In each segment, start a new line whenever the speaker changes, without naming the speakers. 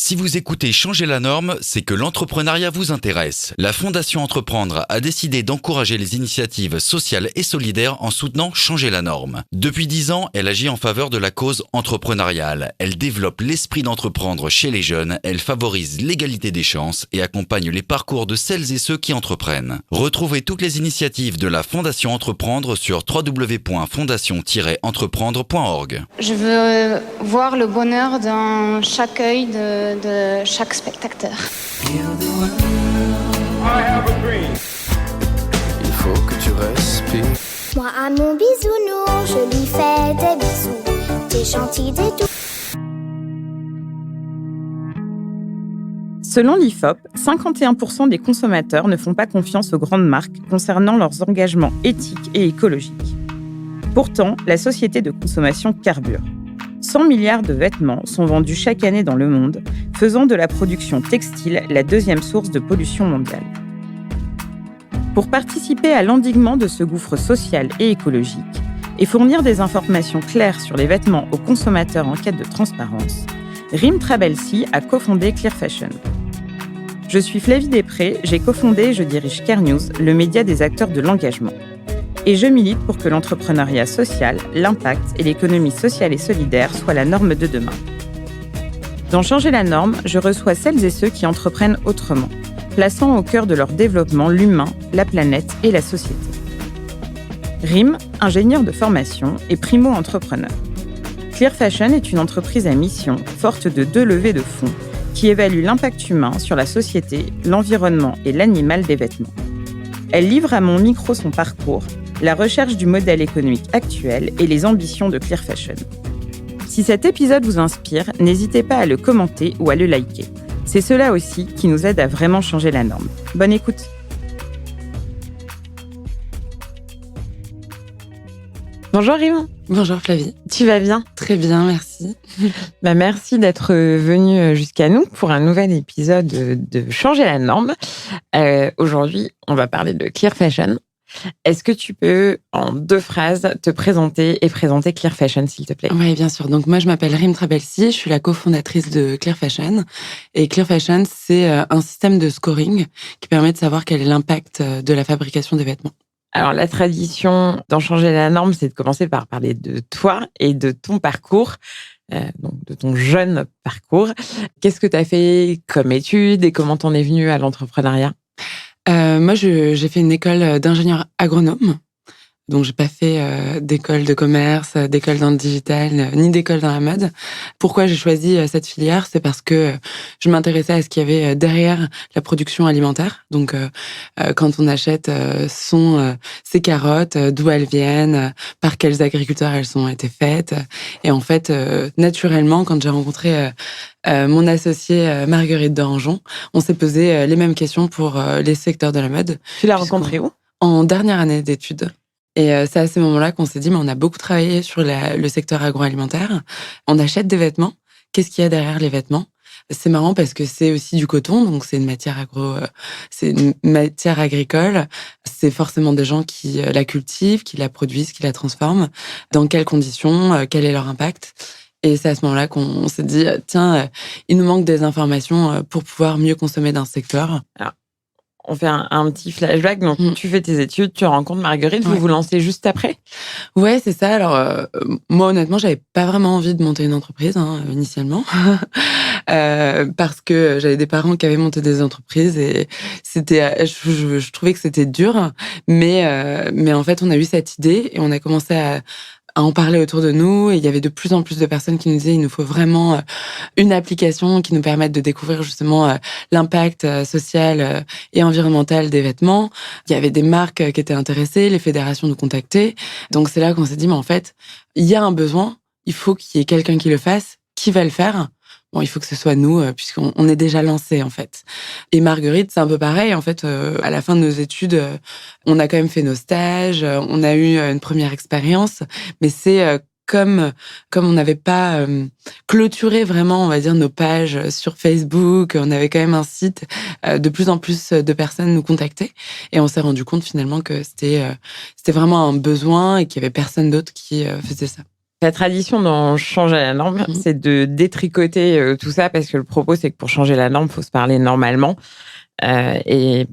Si vous écoutez Changer la norme, c'est que l'entrepreneuriat vous intéresse. La Fondation Entreprendre a décidé d'encourager les initiatives sociales et solidaires en soutenant Changer la norme. Depuis 10 ans, elle agit en faveur de la cause entrepreneuriale. Elle développe l'esprit d'entreprendre chez les jeunes, elle favorise l'égalité des chances et accompagne les parcours de celles et ceux qui entreprennent. Retrouvez toutes les initiatives de la Fondation Entreprendre sur www.fondation-entreprendre.org.
Je veux voir le bonheur dans chaque œil de chaque spectateur.
Il faut que tu respires.
Moi à mon bisounours, je lui fais des bisous. T'es gentil des tout.
Selon l'IFOP, 51% des consommateurs ne font pas confiance aux grandes marques concernant leurs engagements éthiques et écologiques. Pourtant, la société de consommation carbure. 100 milliards de vêtements sont vendus chaque année dans le monde, faisant de la production textile la deuxième source de pollution mondiale. Pour participer à l'endiguement de ce gouffre social et écologique et fournir des informations claires sur les vêtements aux consommateurs en quête de transparence, Rim Trabelsi a cofondé Clear Fashion. Je suis Flavie Després, j'ai cofondé et je dirige Care News, le média des acteurs de l'engagement. Et je milite pour que l'entrepreneuriat social, l'impact et l'économie sociale et solidaire soient la norme de demain. Dans Changer la norme, je reçois celles et ceux qui entreprennent autrement, plaçant au cœur de leur développement l'humain, la planète et la société. Rim, ingénieur de formation et primo-entrepreneur. Clear Fashion est une entreprise à mission, forte de 2 levées de fonds, qui évalue l'impact humain sur la société, l'environnement et l'animal des vêtements. Elle livre à mon micro son parcours, la recherche du modèle économique actuel et les ambitions de Clear Fashion. Si cet épisode vous inspire, n'hésitez pas à le commenter ou à le liker. C'est cela aussi qui nous aide à vraiment changer la norme. Bonne écoute. Bonjour Rim.
Bonjour Flavie.
Tu vas bien ?
Très bien, merci.
Merci d'être venue jusqu'à nous pour un nouvel épisode de Changer la norme. Aujourd'hui, on va parler de Clear Fashion. Est-ce que tu peux, en 2 phrases, te présenter et présenter Clear Fashion, s'il te plaît ?
Oui, bien sûr. Donc moi, je m'appelle Rim Trabelsi, je suis la cofondatrice de Clear Fashion. Et Clear Fashion, c'est un système de scoring qui permet de savoir quel est l'impact de la fabrication des vêtements.
Alors, la tradition d'en changer la norme, c'est de commencer par parler de toi et de ton parcours, donc de ton jeune parcours. Qu'est-ce que tu as fait comme études et comment t'en es venue à l'entrepreneuriat ?
Moi, j'ai fait une école d'ingénieur agronome. Donc, j'ai pas fait d'école de commerce, d'école dans le digital, ni d'école dans la mode. Pourquoi j'ai choisi cette filière ? C'est parce que je m'intéressais à ce qu'il y avait derrière la production alimentaire. Donc, quand on achète ses carottes, d'où elles viennent, par quels agriculteurs elles ont été faites. Et en fait, naturellement, quand j'ai rencontré mon associée Marguerite Dorangeon, on s'est posé les mêmes questions pour les secteurs de la mode.
Tu l'as rencontrée où ?
En dernière année d'études. Et c'est à ce moment-là qu'on s'est dit, mais on a beaucoup travaillé sur le secteur agroalimentaire. On achète des vêtements. Qu'est-ce qu'il y a derrière les vêtements ? C'est marrant parce que c'est aussi du coton, donc c'est une matière agricole. C'est forcément des gens qui la cultivent, qui la produisent, qui la transforment. Dans quelles conditions ? Quel est leur impact ? Et c'est à ce moment-là qu'on s'est dit, tiens, il nous manque des informations pour pouvoir mieux consommer dans ce secteur.
Alors, on fait un petit flashback. Donc, tu fais tes études, tu rencontres Marguerite,
Ouais.
vous vous lancez juste après ?
Ouais, c'est ça. Alors, moi, honnêtement, j'avais pas vraiment envie de monter une entreprise, initialement. Parce que j'avais des parents qui avaient monté des entreprises et c'était, je trouvais que c'était dur. Mais en fait, on a eu cette idée et on a commencé à en parler autour de nous, et il y avait de plus en plus de personnes qui nous disaient il nous faut vraiment une application qui nous permette de découvrir justement l'impact social et environnemental des vêtements. Il y avait des marques qui étaient intéressées, les fédérations nous contactaient. Donc c'est là qu'on s'est dit mais en fait, il y a un besoin, il faut qu'il y ait quelqu'un qui le fasse. Qui va le faire ? Bon, il faut que ce soit nous, puisqu'on est déjà lancé en fait. Et Marguerite, c'est un peu pareil. En fait, à la fin de nos études, on a quand même fait nos stages, on a eu une première expérience, mais c'est comme on n'avait pas clôturé vraiment, on va dire, nos pages sur Facebook, on avait quand même un site, de plus en plus de personnes nous contactaient, et on s'est rendu compte finalement que c'était vraiment un besoin et qu'il y avait personne d'autre qui faisait ça.
Ta tradition dans changer la norme, c'est de détricoter tout ça parce que le propos, c'est que pour changer la norme, il faut se parler normalement. Et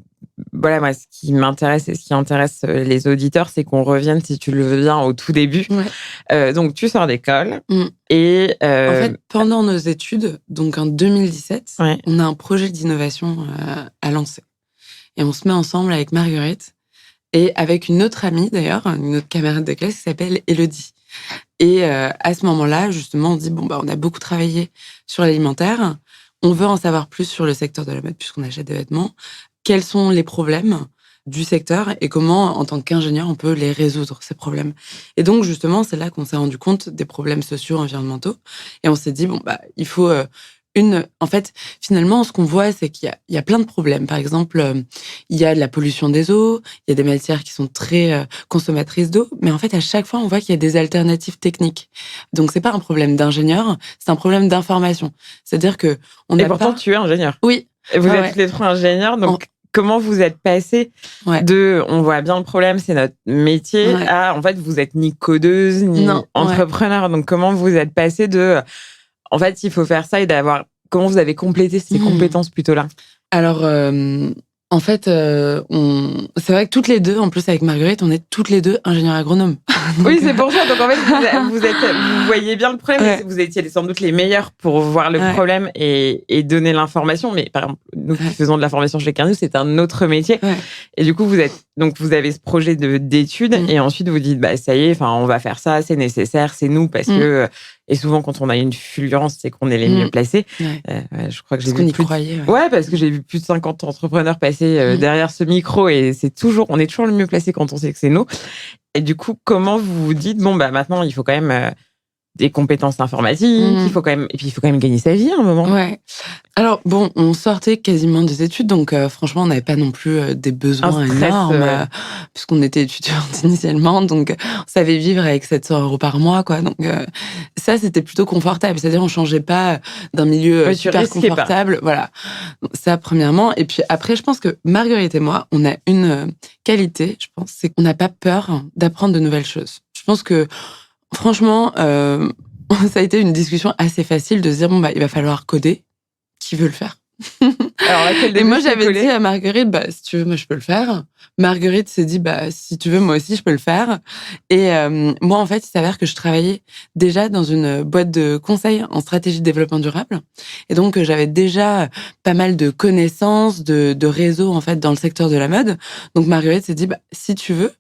voilà, moi, ce qui m'intéresse et ce qui intéresse les auditeurs, c'est qu'on revienne, si tu le veux bien, au tout début. Ouais. Donc, tu sors d'école et...
En fait, pendant nos études, donc en 2017, on a un projet d'innovation à lancer. Et on se met ensemble avec Marguerite et avec une autre amie, d'ailleurs, une autre camarade de classe qui s'appelle Élodie. Et à ce moment-là, justement, on dit, on a beaucoup travaillé sur l'alimentaire. On veut en savoir plus sur le secteur de la mode puisqu'on achète des vêtements. Quels sont les problèmes du secteur et comment, en tant qu'ingénieur, on peut les résoudre, ces problèmes. Et donc, justement, c'est là qu'on s'est rendu compte des problèmes sociaux, environnementaux. Et on s'est dit, il faut... En fait, finalement, ce qu'on voit, c'est qu'il y a plein de problèmes. Par exemple, il y a de la pollution des eaux, il y a des matières qui sont très consommatrices d'eau, mais en fait, à chaque fois, on voit qu'il y a des alternatives techniques. Donc, c'est pas un problème d'ingénieur, c'est un problème d'information. C'est-à-dire que on
Et pourtant, tu es ingénieur.
Oui.
Et vous êtes tous les trois ingénieurs, donc comment vous êtes passé de on voit bien le problème, c'est notre métier, à en fait, vous êtes ni codeuse, ni entrepreneur. Donc, comment vous êtes passé de en fait, il faut faire ça et d'avoir... Comment vous avez complété ces compétences plutôt là? Alors,
en fait, c'est vrai que toutes les deux, en plus avec Marguerite, on est toutes les deux ingénieurs agronomes.
Oui, c'est pour ça. Donc en fait, vous voyez bien le problème. Vous étiez sans doute les meilleurs pour voir le problème et donner l'information. Mais par exemple, nous qui faisons de la formation chez Carnus, c'est un autre métier. Et du coup, vous avez ce projet d'études et ensuite vous dites, ça y est, on va faire ça, c'est nécessaire, c'est nous parce que... Et souvent, quand on a une fulgurance, c'est qu'on est les mieux placés. Je crois que j'ai vu
croyait.
Ouais, parce que j'ai vu plus de 50 entrepreneurs passer derrière ce micro et on est toujours le mieux placé quand on sait que c'est nous. Et du coup, comment vous vous dites, maintenant, il faut quand même des compétences informatiques, il faut quand même gagner sa vie à un moment.
Ouais. Alors, on sortait quasiment des études, donc franchement, on n'avait pas non plus des besoins énormes, puisqu'on était étudiante initialement, donc on savait vivre avec 700 € par mois, quoi. Donc, ça, c'était plutôt confortable. C'est-à-dire, on changeait pas d'un milieu super confortable. Voilà. Ça, premièrement. Et puis après, je pense que Marguerite et moi, on a une qualité, je pense, c'est qu'on n'a pas peur d'apprendre de nouvelles choses. Je pense que, franchement, ça a été une discussion assez facile de se dire, il va falloir coder. Qui veut le faire?
Alors,
et moi, j'avais dit à Marguerite, si tu veux, moi, je peux le faire. Marguerite s'est dit, si tu veux, moi aussi, je peux le faire. Et moi, en fait, il s'avère que je travaillais déjà dans une boîte de conseil en stratégie de développement durable. Et donc, j'avais déjà pas mal de connaissances, de réseaux, en fait, dans le secteur de la mode. Donc, Marguerite s'est dit, si tu veux,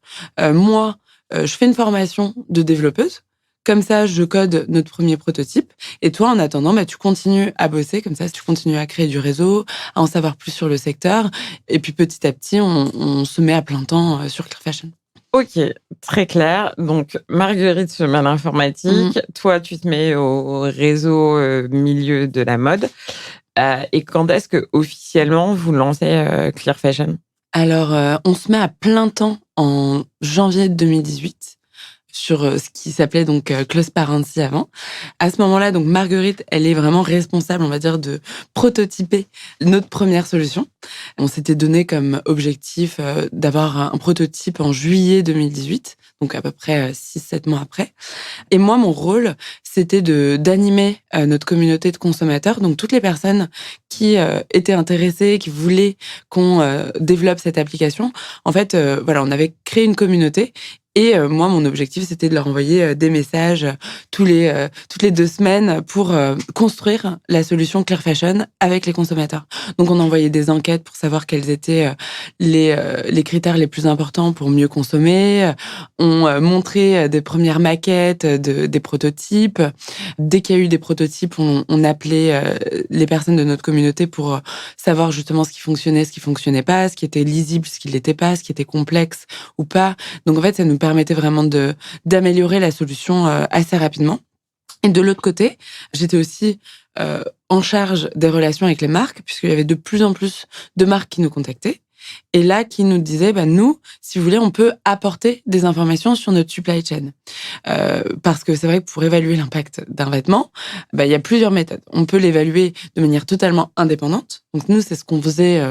moi, je fais une formation de développeuse. Comme ça, je code notre premier prototype. Et toi, en attendant, tu continues à bosser. Comme ça, tu continues à créer du réseau, à en savoir plus sur le secteur. Et puis, petit à petit, on se met à plein temps sur Clear Fashion.
Ok, très clair. Donc, Marguerite se met à l'informatique. Toi, tu te mets au réseau milieu de la mode. Et quand est-ce que officiellement vous lancez Clear Fashion?
Alors, on se met à plein temps en janvier 2018. Sur ce qui s'appelait donc Close Parency avant. À ce moment-là, donc Marguerite, elle est vraiment responsable, on va dire, de prototyper notre première solution. On s'était donné comme objectif d'avoir un prototype en juillet 2018, donc à peu près 6-7 mois après. Et moi, mon rôle, c'était d'animer notre communauté de consommateurs, donc toutes les personnes qui étaient intéressées, qui voulaient qu'on développe cette application. En fait, on avait créé une communauté. Et moi, mon objectif, c'était de leur envoyer des messages toutes les 2 semaines pour construire la solution Clear Fashion avec les consommateurs. Donc, on envoyait des enquêtes pour savoir quels étaient les critères les plus importants pour mieux consommer. On montrait des premières maquettes, des prototypes. Dès qu'il y a eu des prototypes, on appelait les personnes de notre communauté pour savoir justement ce qui fonctionnait pas, ce qui était lisible, ce qui l'était pas, ce qui était complexe ou pas. Donc, en fait, ça nous permettait vraiment d'améliorer la solution assez rapidement. Et de l'autre côté, j'étais aussi en charge des relations avec les marques, puisqu'il y avait de plus en plus de marques qui nous contactaient. Et là, qui nous disait, nous, si vous voulez, on peut apporter des informations sur notre supply chain. Parce que c'est vrai que pour évaluer l'impact d'un vêtement, il y a plusieurs méthodes. On peut l'évaluer de manière totalement indépendante. Donc nous, c'est ce qu'on faisait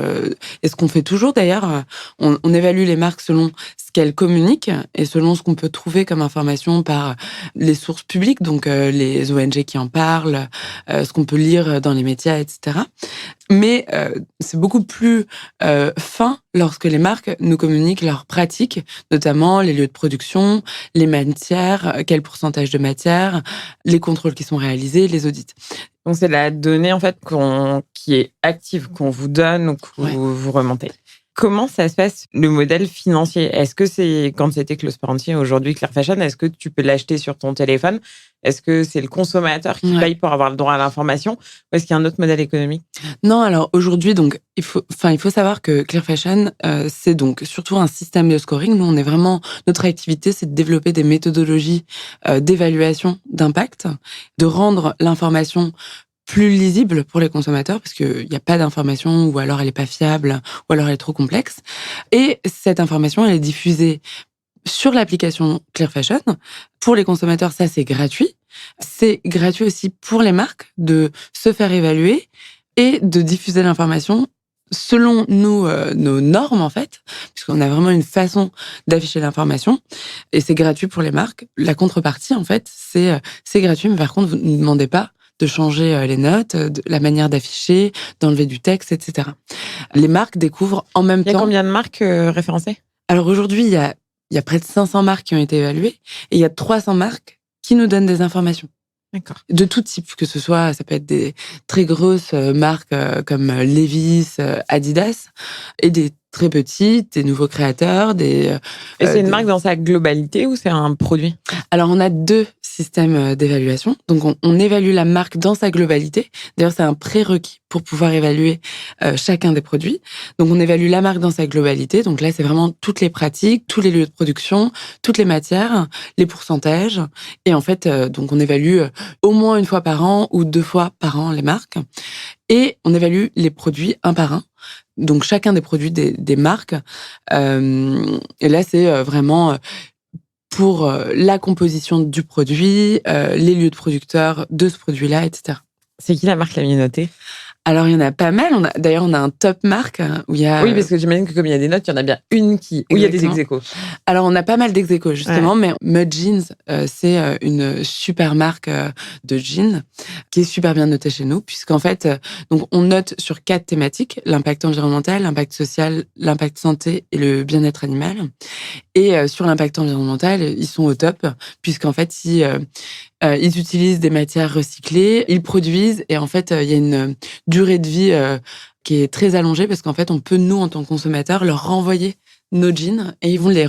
et ce qu'on fait toujours d'ailleurs. On évalue les marques selon ce qu'elles communiquent et selon ce qu'on peut trouver comme information par les sources publiques, donc les ONG qui en parlent, ce qu'on peut lire dans les médias, etc. Mais c'est beaucoup plus fin lorsque les marques nous communiquent leurs pratiques, notamment les lieux de production, les matières, quel pourcentage de matière, les contrôles qui sont réalisés, les audits.
Donc c'est la donnée en fait qui est active, qu'on vous donne ou que vous remontez. Comment ça se passe, le modèle financier? Est-ce que c'est, quand c'était Close Parentier, aujourd'hui Clear Fashion, est-ce que tu peux l'acheter sur ton téléphone? Est-ce que c'est le consommateur qui paye pour avoir le droit à l'information? Ou est-ce qu'il y a un autre modèle économique?
Non, alors aujourd'hui, donc, il faut savoir que Clear Fashion, c'est donc surtout un système de scoring. Nous, on est vraiment, notre activité, c'est de développer des méthodologies d'évaluation d'impact, de rendre l'information plus lisible pour les consommateurs parce qu'il n'y a pas d'information ou alors elle n'est pas fiable ou alors elle est trop complexe. Et cette information, elle est diffusée sur l'application Clear Fashion. Pour les consommateurs, ça, c'est gratuit. C'est gratuit aussi pour les marques de se faire évaluer et de diffuser l'information selon nous, nos normes, en fait, puisqu'on a vraiment une façon d'afficher l'information. Et c'est gratuit pour les marques. La contrepartie, en fait, c'est gratuit, mais par contre, vous ne demandez pas de changer les notes, la manière d'afficher, d'enlever du texte, etc. Les marques découvrent en même temps...
Il y a combien de marques référencées?
Alors aujourd'hui, il y a près de 500 marques qui ont été évaluées et il y a 300 marques qui nous donnent des informations.
D'accord.
De tout type, que ce soit, ça peut être des très grosses marques comme Levi's, Adidas, et des très petites, des nouveaux créateurs, Et
c'est une marque dans sa globalité ou c'est un produit?
Alors, on a 2 systèmes d'évaluation. Donc, on évalue la marque dans sa globalité. D'ailleurs, c'est un prérequis pour pouvoir évaluer chacun des produits. Donc, on évalue la marque dans sa globalité. Donc là, c'est vraiment toutes les pratiques, tous les lieux de production, toutes les matières, les pourcentages. Et en fait, donc on évalue au moins une fois par an ou 2 fois par an les marques. Et on évalue les produits un par un. Donc, chacun des produits des marques. Et là, c'est vraiment pour la composition du produit, les lieux de producteurs de ce produit-là, etc.
C'est qui la marque la mieux notée?
Alors, il y en a pas mal. D'ailleurs, on a un top marque où il y a...
Oui, parce que j'imagine que comme il y a des notes, il y en a bien une où il y a des ex-aequo.
Alors, on a pas mal d'ex-aequo, justement, mais Mud Jeans, c'est une super marque de jeans qui est super bien notée chez nous, puisqu'en fait, donc on note sur 4 thématiques: l'impact environnemental, l'impact social, l'impact santé et le bien-être animal. Et sur l'impact environnemental, ils sont au top, puisqu'en fait, ils utilisent des matières recyclées, ils produisent, et en fait, il y a une durée de vie qui est très allongée, parce qu'en fait, on peut, nous, en tant que consommateurs, leur renvoyer nos jeans, et ils vont les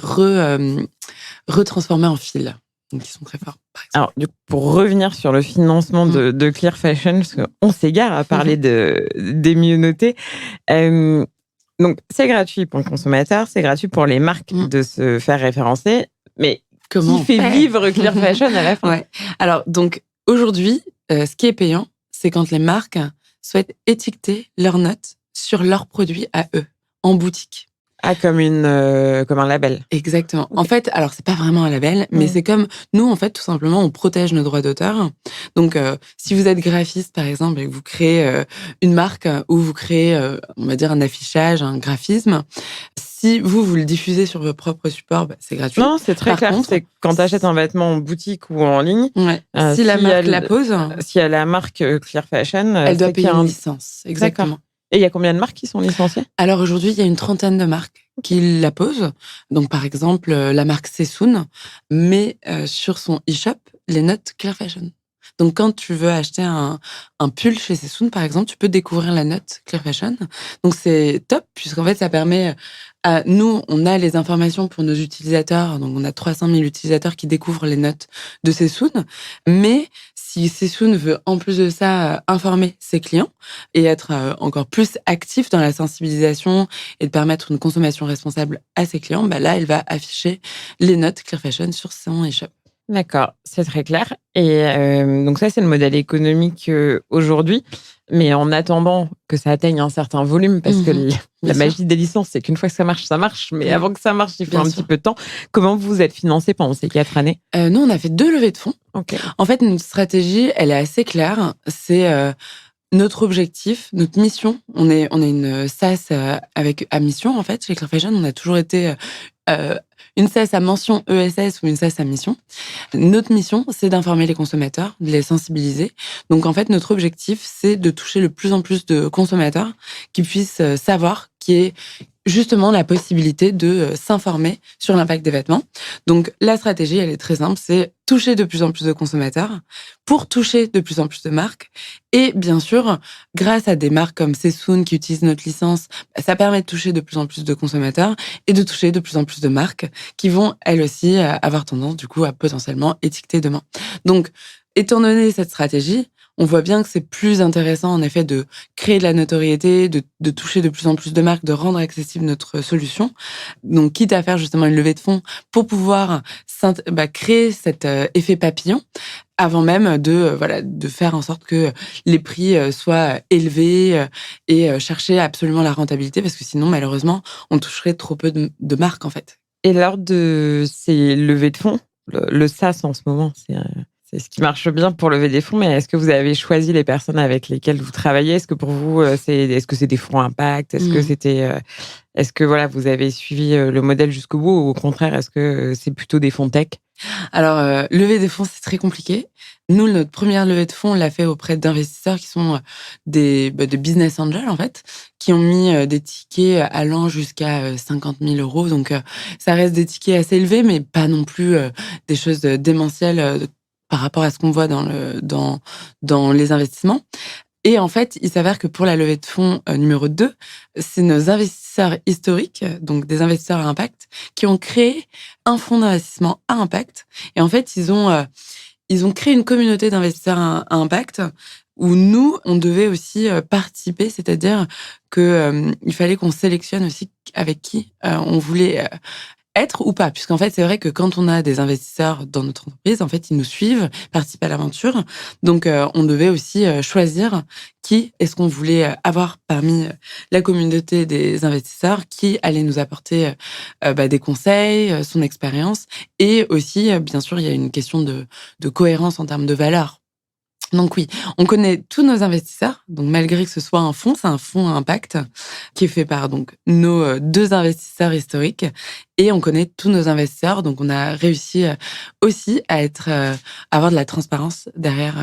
retransformer en fils. Donc, ils sont très forts, par exemple.
Alors, du coup, pour revenir sur le financement de Clear Fashion, parce qu'on s'égare à parler des mieux notés, donc, c'est gratuit pour le consommateur, c'est gratuit pour les marques de se faire référencer, mais
comment
qui fait vivre Clear Fashion à la fin?
Alors, donc, aujourd'hui, ce qui est payant, c'est quand les marques souhaitent étiqueter leurs notes sur leurs produits à eux, en boutique.
Ah, comme un label.
Exactement. Okay. En fait, alors c'est pas vraiment un label, mais c'est comme nous, en fait, tout simplement, on protège nos droits d'auteur. Donc, si vous êtes graphiste, par exemple, et que vous créez une marque ou vous créez, on va dire, un affichage, un graphisme, si vous le diffusez sur vos propres supports, c'est gratuit.
Non, c'est très clair. C'est quand tu achètes un vêtement en boutique ou en ligne.
Si la marque la pose.
Si elle a la marque Clear Fashion,
elle doit payer une licence. Exactement.
D'accord. Et il y a combien de marques qui sont licenciées?
Alors aujourd'hui, il y a une 30aine de marques qui la posent. Donc par exemple, la marque Sessoun met sur son e-shop les notes Clear Fashion. Donc quand tu veux acheter un pull chez Sessoun, par exemple, tu peux découvrir la note Clear Fashion. Donc c'est top, puisqu'en fait, ça permet à nous, on a les informations pour nos utilisateurs. Donc on a 300 000 utilisateurs qui découvrent les notes de Sessoun. Mais si Sessoun veut, en plus de ça, informer ses clients et être encore plus actif dans la sensibilisation et de permettre une consommation responsable à ses clients, là, elle va afficher les notes Clear Fashion sur son e-shop.
D'accord, c'est très clair. Et donc ça, c'est le modèle économique aujourd'hui. Mais en attendant que ça atteigne un certain volume, parce que la magie des licences, c'est qu'une fois que ça marche. Mais avant que ça marche, il faut un petit peu de temps. Comment vous êtes financé pendant ces 4 années?
Nous, on a fait 2 levées de fonds.
Ok.
En fait, notre stratégie, elle est assez claire. C'est notre objectif, notre mission. On est une SaaS à mission, en fait. Chez Clear Fashion, on a toujours été une SaaS à mention ESS ou une SaaS à mission. Notre mission, c'est d'informer les consommateurs, de les sensibiliser. Donc, en fait, notre objectif, c'est de toucher le plus en plus de consommateurs qui puissent savoir qu'il y ait justement la possibilité de s'informer sur l'impact des vêtements. Donc, la stratégie, elle est très simple, c'est toucher de plus en plus de consommateurs pour toucher de plus en plus de marques. Et bien sûr, grâce à des marques comme Sessoun qui utilisent notre licence, ça permet de toucher de plus en plus de consommateurs et de toucher de plus en plus de marques qui vont, elles aussi, avoir tendance, du coup, à potentiellement étiqueter demain. Donc, étant donné cette stratégie, on voit bien que c'est plus intéressant, en effet, de créer de la notoriété, de toucher de plus en plus de marques, de rendre accessible notre solution. Donc, quitte à faire justement une levée de fonds pour pouvoir créer cet effet papillon avant même de faire en sorte que les prix soient élevés et chercher absolument la rentabilité, parce que sinon, malheureusement, on toucherait trop peu de marques, en fait.
Et lors de ces levées de fonds, le SaaS en ce moment, c'est ce qui marche bien pour lever des fonds, mais est-ce que vous avez choisi les personnes avec lesquelles vous travaillez? Est-ce que pour vous, est-ce que c'est des fonds impact? Est-ce que voilà, vous avez suivi le modèle jusqu'au bout, ou au contraire, est-ce que c'est plutôt des fonds tech?
Alors, lever des fonds, c'est très compliqué. Nous, notre première levée de fonds, on l'a fait auprès d'investisseurs qui sont des business angels, en fait, qui ont mis des tickets allant jusqu'à 50 000 euros. Donc, ça reste des tickets assez élevés, mais pas non plus des choses démentielles par rapport à ce qu'on voit dans les investissements. Et en fait, il s'avère que pour la levée de fonds numéro 2, c'est nos investisseurs historiques, donc des investisseurs à impact, qui ont créé un fonds d'investissement à impact. Et en fait, ils ont créé une communauté d'investisseurs à impact où nous, on devait aussi participer, c'est-à-dire que il fallait qu'on sélectionne aussi avec qui on voulait être ou pas, puisqu'en fait, c'est vrai que quand on a des investisseurs dans notre entreprise, en fait, ils nous suivent, participent à l'aventure. Donc, on devait aussi choisir qui est-ce qu'on voulait avoir parmi la communauté des investisseurs, qui allait nous apporter des conseils, son expérience. Et aussi, bien sûr, il y a une question de cohérence en termes de valeurs. Donc oui, on connaît tous nos investisseurs. Donc malgré que ce soit un fonds, c'est un fonds à impact qui est fait par donc nos 2 investisseurs historiques, et on connaît tous nos investisseurs. Donc on a réussi aussi à avoir de la transparence derrière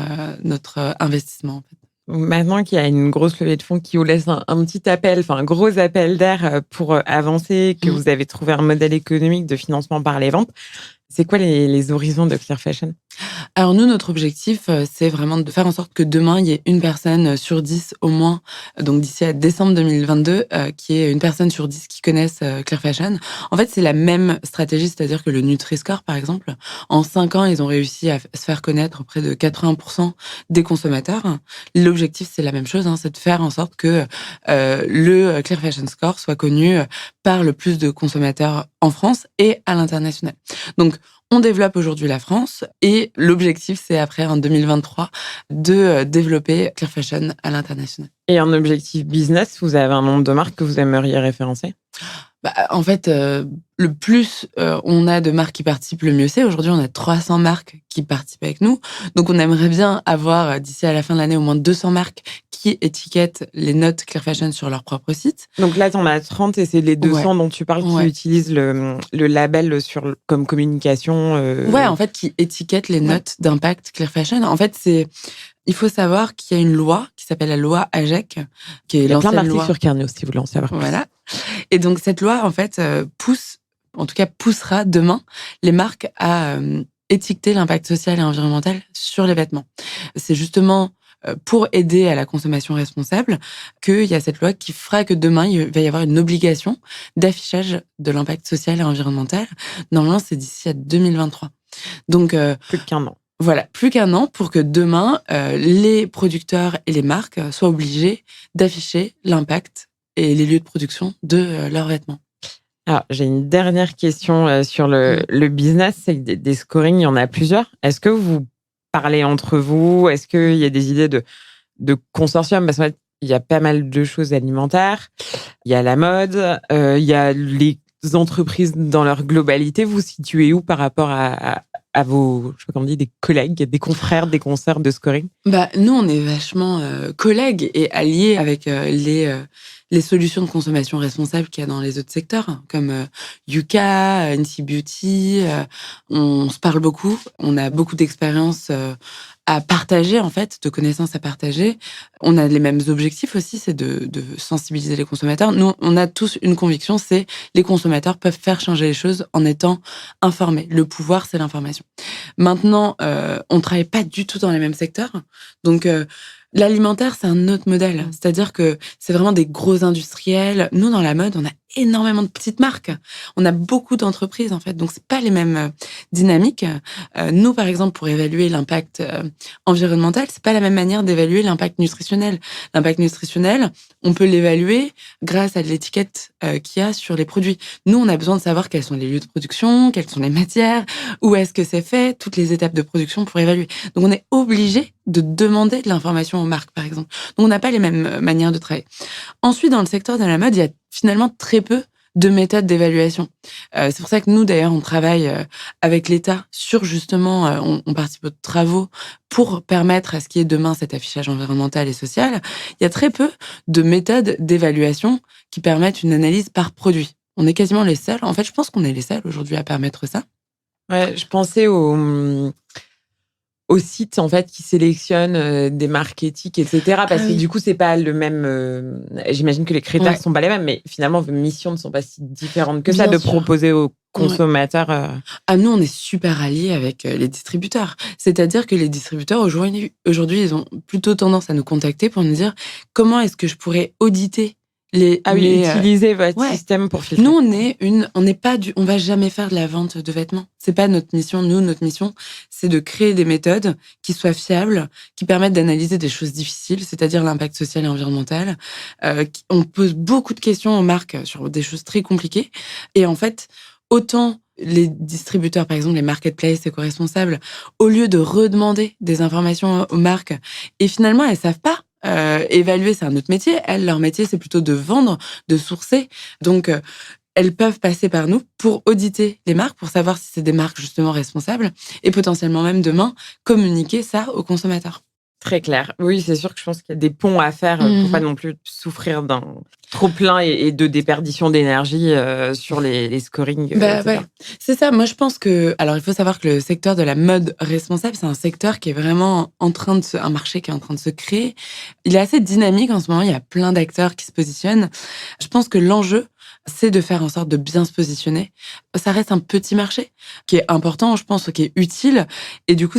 notre investissement, en fait.
Maintenant qu'il y a une grosse levée de fonds qui vous laisse un petit appel, enfin un gros appel d'air pour avancer, que vous avez trouvé un modèle économique de financement par les ventes, c'est quoi les horizons de Clear Fashion?
Alors nous, notre objectif, c'est vraiment de faire en sorte que demain, il y ait une personne sur 10 au moins, donc d'ici à décembre 2022, qui est une personne sur 10 qui connaissent Clear Fashion. En fait, c'est la même stratégie, c'est-à-dire que le Nutri-Score, par exemple, en 5 ans, ils ont réussi à se faire connaître auprès de 80% des consommateurs. L'objectif, c'est la même chose, c'est de faire en sorte que le Clear Fashion Score soit connu par le plus de consommateurs en France et à l'international. Donc, on développe aujourd'hui la France, et l'objectif, c'est après, en 2023, de développer Clear Fashion à l'international.
Et en objectif business, vous avez un nombre de marques que vous aimeriez référencer?
En fait, le plus on a de marques qui participent, le mieux c'est. Aujourd'hui, on a 300 marques qui participent avec nous. Donc, on aimerait bien avoir, d'ici à la fin de l'année, au moins 200 marques qui étiquettent les notes Clear Fashion sur leur propre site.
Donc là, tu en as 30, et c'est les 200 dont tu parles qui utilisent le label comme communication.
Ouais, en fait, qui étiquettent les notes d'impact Clear Fashion. En fait, il faut savoir qu'il y a une loi qui s'appelle la loi AGEC, qui est l'ancienne loi.
Il y a plein d'articles sur Carneos, si vous voulez en savoir plus.
Voilà. Et donc, cette loi, en fait, poussera demain les marques à étiqueter l'impact social et environnemental sur les vêtements. C'est justement pour aider à la consommation responsable qu'il y a cette loi qui fera que demain, il va y avoir une obligation d'affichage de l'impact social et environnemental. Normalement, c'est d'ici à 2023. Donc,
plus qu'1 an.
Voilà, plus qu'1 an pour que demain, les producteurs et les marques soient obligés d'afficher l'impact et les lieux de production de leurs vêtements.
Alors, j'ai une dernière question sur le business. C'est que des scorings, il y en a plusieurs. Est-ce que vous parlez entre vous? Est-ce qu'il y a des idées de consortium? Parce qu'en fait, il y a pas mal de choses alimentaires. Il y a la mode. Il y a les entreprises dans leur globalité. Vous situez où par rapport à vos, je sais pas comment on dit, des collègues, des confrères, des consoeurs de scoring?
Nous, on est vachement collègues et alliés avec les solutions de consommation responsable qu'il y a dans les autres secteurs, comme Yuka, NC Beauty. On se parle beaucoup. On a beaucoup d'expérience à partager, en fait, de connaissances à partager. On a les mêmes objectifs aussi, c'est de sensibiliser les consommateurs. Nous, on a tous une conviction, c'est les consommateurs peuvent faire changer les choses en étant informés. Le pouvoir, c'est l'information. Maintenant, on travaille pas du tout dans les mêmes secteurs. Donc, l'alimentaire, c'est un autre modèle. C'est-à-dire que c'est vraiment des gros industriels. Nous, dans la mode, on a énormément de petites marques. On a beaucoup d'entreprises, en fait. Donc, c'est pas les mêmes dynamiques. Nous, par exemple, pour évaluer l'impact environnemental, c'est pas la même manière d'évaluer l'impact nutritionnel. L'impact nutritionnel, on peut l'évaluer grâce à l'étiquette qu'il y a sur les produits. Nous, on a besoin de savoir quels sont les lieux de production, quelles sont les matières, où est-ce que c'est fait, toutes les étapes de production pour évaluer. Donc, on est obligé de demander de l'information aux marques, par exemple. Donc, on n'a pas les mêmes manières de travailler. Ensuite, dans le secteur de la mode, il y a finalement très peu de méthodes d'évaluation. C'est pour ça que nous, d'ailleurs, on travaille avec l'État sur justement, on participe aux travaux pour permettre à ce qu'il y ait demain cet affichage environnemental et social. Il y a très peu de méthodes d'évaluation qui permettent une analyse par produit. On est quasiment les seuls. En fait, je pense qu'on est les seuls aujourd'hui à permettre ça.
Ouais, je pensais aux sites en fait qui sélectionnent des marques éthiques, etc. Parce que du coup, c'est pas le même. J'imagine que les critères sont pas les mêmes, mais finalement, vos missions ne sont pas si différentes que ça de proposer aux consommateurs.
Nous, on est super alliés avec les distributeurs. C'est-à-dire que les distributeurs aujourd'hui, ils ont plutôt tendance à nous contacter pour nous dire comment est-ce que je pourrais auditer
utiliser votre système pour filtrer.
Nous, on va jamais faire de la vente de vêtements. C'est pas notre mission. Nous, notre mission, c'est de créer des méthodes qui soient fiables, qui permettent d'analyser des choses difficiles, c'est-à-dire l'impact social et environnemental. On pose beaucoup de questions aux marques sur des choses très compliquées. Et en fait, autant les distributeurs, par exemple, les marketplaces éco-responsables, au lieu de redemander des informations aux marques, et finalement, elles savent pas. Évaluer, c'est un autre métier. Leur métier, c'est plutôt de vendre, de sourcer. Donc, elles peuvent passer par nous pour auditer les marques, pour savoir si c'est des marques justement responsables et potentiellement même demain communiquer ça aux consommateurs.
Très clair. Oui, c'est sûr que je pense qu'il y a des ponts à faire pour pas non plus souffrir d'un trop-plein et de déperdition d'énergie sur les scorings.
Ouais. C'est ça. Moi, je pense que... Alors, il faut savoir que le secteur de la mode responsable, c'est un secteur qui est vraiment un marché qui est en train de se créer. Il est assez dynamique en ce moment. Il y a plein d'acteurs qui se positionnent. Je pense que l'enjeu, c'est de faire en sorte de bien se positionner. Ça reste un petit marché qui est important, je pense, qui est utile. Et du coup,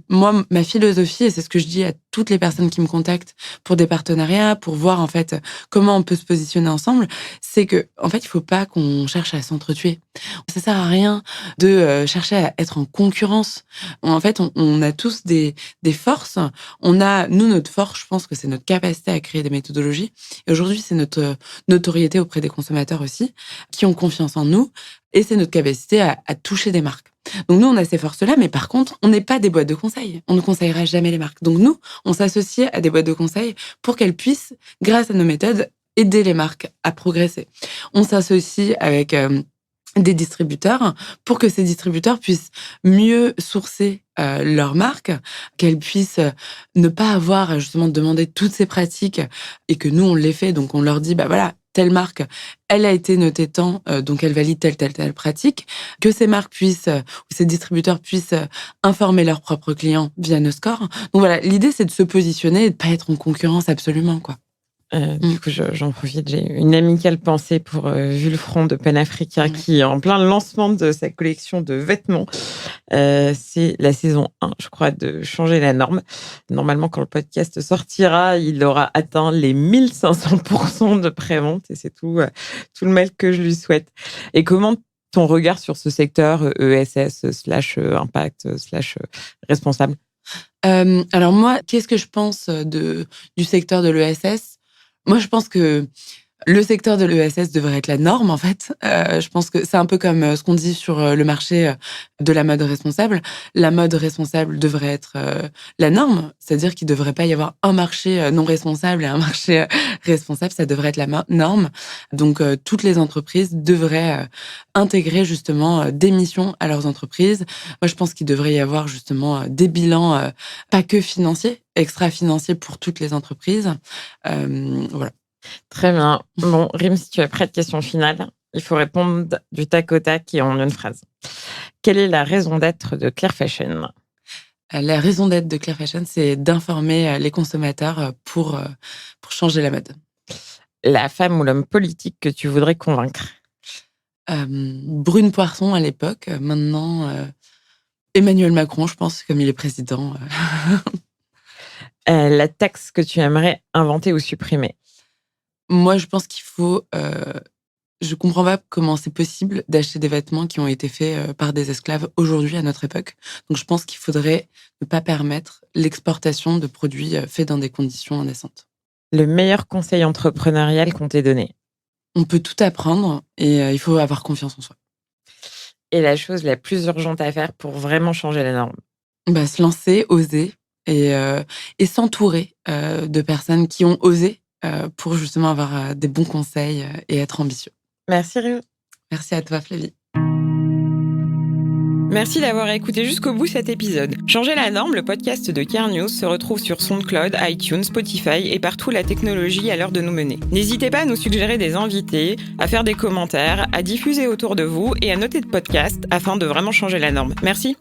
moi, ma philosophie, et c'est ce que je dis à toutes les personnes qui me contactent pour des partenariats, pour voir en fait comment on peut se positionner ensemble, c'est que en fait, il faut pas qu'on cherche à s'entretuer. Ça sert à rien de chercher à être en concurrence. En fait, on a tous des forces. Notre force, je pense que c'est notre capacité à créer des méthodologies. Et aujourd'hui, c'est notre notoriété auprès des consommateurs aussi, qui ont confiance en nous. Et c'est notre capacité à toucher des marques. Donc nous, on a ces forces-là, mais par contre, on n'est pas des boîtes de conseil. On ne conseillera jamais les marques. Donc nous, on s'associe à des boîtes de conseil pour qu'elles puissent, grâce à nos méthodes, aider les marques à progresser. On s'associe avec des distributeurs pour que ces distributeurs puissent mieux sourcer leurs marques, qu'elles puissent ne pas avoir justement demandé toutes ces pratiques et que nous, on les fait. Donc on leur dit, voilà, telle marque, elle a été notée tant, donc elle valide telle pratique, que ces marques puissent, ou ces distributeurs puissent informer leurs propres clients via nos scores. Donc voilà, l'idée, c'est de se positionner et de pas être en concurrence absolument, quoi.
Du coup, j'en profite. J'ai une amicale pensée pour Vulfron de Panafricain qui est en plein lancement de sa collection de vêtements. C'est la saison 1, je crois, de Changer la norme. Normalement, quand le podcast sortira, il aura atteint les 1500% de prévente et c'est tout le mal que je lui souhaite. Et comment ton regard sur ce secteur ESS / impact / responsable?
Alors moi, qu'est-ce que je pense du secteur de l'ESS ? Moi, je pense que Le secteur de l'ESS devrait être la norme, en fait. Je pense que c'est un peu comme ce qu'on dit sur le marché de la mode responsable. La mode responsable devrait être la norme, c'est-à-dire qu'il ne devrait pas y avoir un marché non responsable et un marché responsable, ça devrait être la norme. Donc, toutes les entreprises devraient intégrer justement des missions à leurs entreprises. Moi, je pense qu'il devrait y avoir justement des bilans, pas que financiers, extra-financiers pour toutes les entreprises. Voilà.
Très bien. Bon, Rim, si tu es prête, question finale. Il faut répondre du tac au tac et en une phrase. Quelle est la raison d'être de Claire Fashion ?
La raison d'être de Claire Fashion, c'est d'informer les consommateurs pour changer la mode.
La femme ou l'homme politique que tu voudrais convaincre ?
Brune Poisson à l'époque. Maintenant, Emmanuel Macron, je pense, comme il est président.
La taxe que tu aimerais inventer ou supprimer ?
Moi, je pense qu'il faut... je comprends pas comment c'est possible d'acheter des vêtements qui ont été faits par des esclaves aujourd'hui, à notre époque. Donc, je pense qu'il faudrait ne pas permettre l'exportation de produits faits dans des conditions indécentes.
Le meilleur conseil entrepreneurial qu'on t'ait donné ?
On peut tout apprendre et il faut avoir confiance en soi.
Et la chose la plus urgente à faire pour vraiment changer la norme ?
Se lancer, oser et s'entourer de personnes qui ont osé pour justement avoir des bons conseils et être ambitieux.
Merci Rim.
Merci à toi Flavie.
Merci d'avoir écouté jusqu'au bout cet épisode. Changer la norme, le podcast de Care News se retrouve sur SoundCloud, iTunes, Spotify et partout la technologie à l'heure de nous mener. N'hésitez pas à nous suggérer des invités, à faire des commentaires, à diffuser autour de vous et à noter le podcast afin de vraiment changer la norme. Merci.